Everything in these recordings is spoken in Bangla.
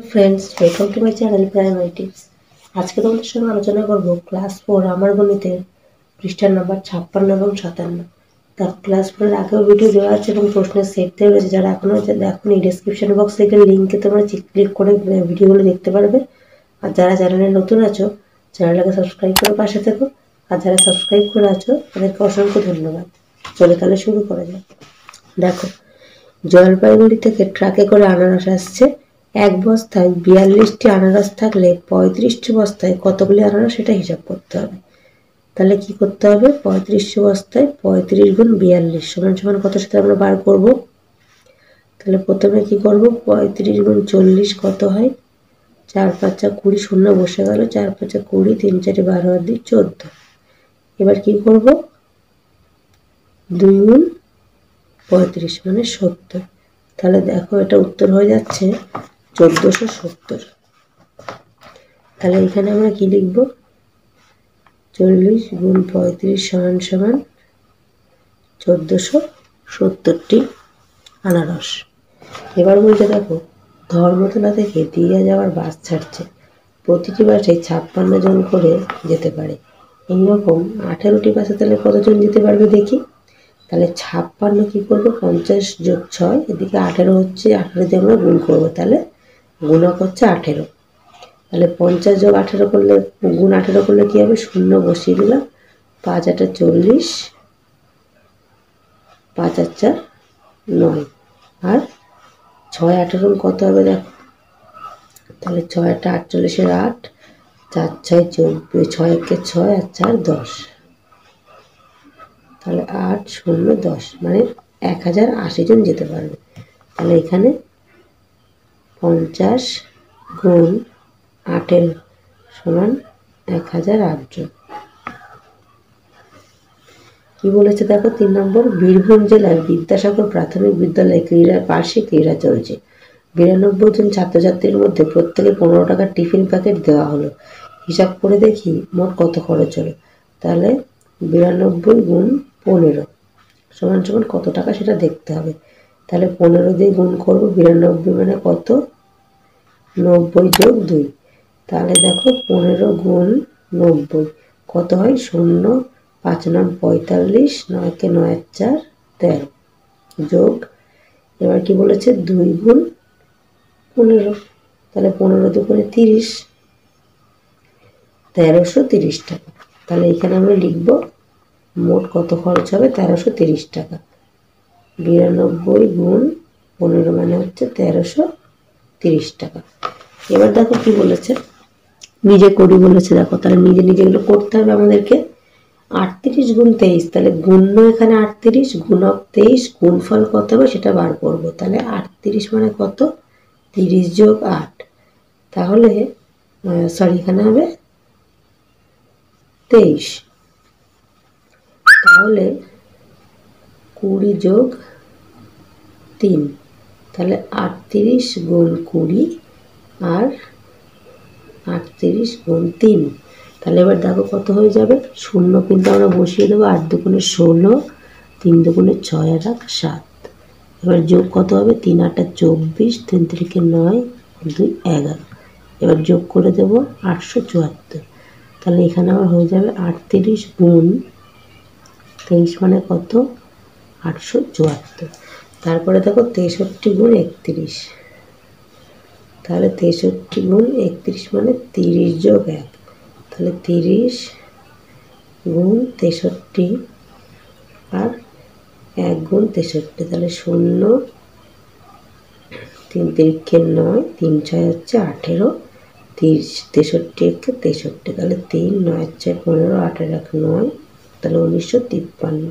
Friends welcome to my channel primary tips. आज के तुम्हारे संगे आलोचना करब क्लास 4 आमार गणितेर पृष्ठार नम्बर 56 এবং 57। তার ক্লাস 4 এর আগেও ভিডিও দেওয়া আছে এবং প্রশ্নের সেট দেওয়া রয়েছে। যারা এখনো দেখোনি ডেসক্রিপশন বক্স থেকে লিংকে তোমরা ক্লিক করে ভিডিওগুলো দেখতে পারবে। আর যারা চ্যানেলে নতুন আছো চ্যানেলটাকে সাবস্ক্রাইব করে পাশে থেকো। আর যারা সাবস্ক্রাইব করে আছো তাদেরকে অসংখ্য ধন্যবাদ। চলো তাহলে শুরু করা যাক। দেখো, জলপাইগুড়ি থেকে ট্রাকে করে আনারস আসছে। এক বস্তায় 42টি আনারস থাকলে 35টি বস্তায় কতগুলি আনারস সেটা হিসাব করতে হবে। তাহলে কি করতে হবে, 35 বস্তায় 35 গুণ 42 সমান সমান কত সেটা আমরা বার করব। তাহলে প্রথমে কি করব, 35 গুণ 40 কত হয়, 4 5 20 শূন্য বসে গেল, 4 5 20 3 4 12 আর 2 14। এবার কি করব, 2 গুণ 35 মানে 70। তাহলে দেখো এটা উত্তর হয়ে যাচ্ছে 1470। তাহলে এখানে আমরা কি লিখব, 40 গুণ 35 সমান সমান 1470টি আনারস। এবার বলতে দেখো, ধর্মতলা থেকে দীঘা যাওয়ার বাস ছাড়ছে। প্রতিটি বাসে 56 জন করে যেতে পারে। এইরকম 18টি বাসে তাহলে কতজন যেতে পারবে দেখি। তাহলে 56 কি করবো, 50 যোগ 6, এদিকে 18 হচ্ছে, 18 দিয়ে আমরা গুণ করবো, তাহলে গুণক হচ্ছে 18। তাহলে 50 যোগ 18 করলে গুণ 18 করলে কি হবে, শূন্য বসিয়ে দিলাম, 5 8 40, 5 আর 4 9, আর 6 18 কত হবে দেখো। তাহলে 6 8 48 এর 8, 4 6 24, 6 1 6 আর 4 10। তাহলে 8 0 10 মানে 1080 জন যেতে পারবে। তাহলে এখানে 50 গুণ 18 সমান 1008 জন। কি বলেছে দেখো 3 নম্বর, বীরভূম জেলার বিদ্যাসাগর প্রাথমিক বিদ্যালয়ে বার্ষিক ক্রীড়া চলছে। 92 জন ছাত্রছাত্রীর মধ্যে প্রত্যেকে 15 টাকার টিফিন প্যাকেট দেওয়া হলো। হিসাব করে দেখি মোট কত খরচ হলো। তাহলে 92 গুণ 15 সমান সমান কত টাকা সেটা দেখতে হবে। তাহলে 15 দিয়ে গুণ করবো, 92 মানে কত, 90 যোগ 2। তাহলে দেখো 15 গুণ 90 কত হয়, 0 5 9 45, 9 কে 9 4 13 যোগ, এবার কি বলেছে 2 গুণ 15। তাহলে 15 দুগুণে 30, 1330 টাকা। তাহলে এখানে আমরা লিখব মোট কত খরচ হবে, 1330 টাকা। 92 গুণ 15 মানে হচ্ছে 1330 টাকা। এবার দেখো কি বলেছে, নিজে করি বলেছে। দেখো তাহলে নিজে নিজে এগুলো করতে হবে আমাদেরকে। 38 গুণ 23, তাহলে গুণ্য এখানে 38, গুণক 23, গুণফল কত হবে সেটা বার করব। তাহলে 38 মানে কত, 30 যোগ 8, তাহলে এখানে হবে 23। তাহলে 20 যোগ 3, তাহলে 38 গুণ 20 আর 38 গুণ 3। তাহলে এবার দেখো কত হয়ে যাবে, শূন্য কিন্তু আমরা বসিয়ে দেবো, 8 দুগুণে 16, 3 দুগুণে 6 আর 1 7। এবার যোগ কত হবে, 3 8 24, 3 3 9, 2 11। এবার যোগ করে দেবো 874। তাহলে এখানে আমার হয়ে যাবে 38 গুণ 23 মানে কত, 874। তারপরে দেখো 63 গুণ 31, তাহলে 63 গুণ 31 মানে 30 যোগ 1। তাহলে 30 গুণ 63 আর 1 গুণ 63, তাহলে 0 3 3 9, 3 6 হচ্ছে 18, 30 63 63, তাহলে 3 9 6 15, 8 1 9, তাহলে 1953।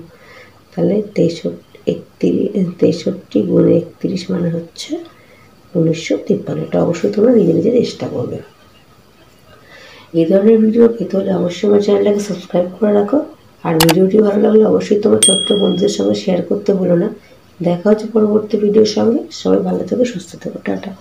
তাহলে 63 গুণ 31 মানে হচ্ছে 1953। এটা অবশ্যই তোমরা নিজে নিজে চেষ্টা করবে। এই ধরনের ভিডিও পেতে হলে অবশ্যই আমার চ্যানেলটাকে সাবস্ক্রাইব করে রাখো। আর ভিডিওটি ভালো লাগলে অবশ্যই তোমার ছোট্ট বন্ধুদের সঙ্গে শেয়ার করতে ভুলো না। দেখা হচ্ছে পরবর্তী ভিডিওর সঙ্গে। সবাই ভালো থেকো, সুস্থ থেকো, টাটা।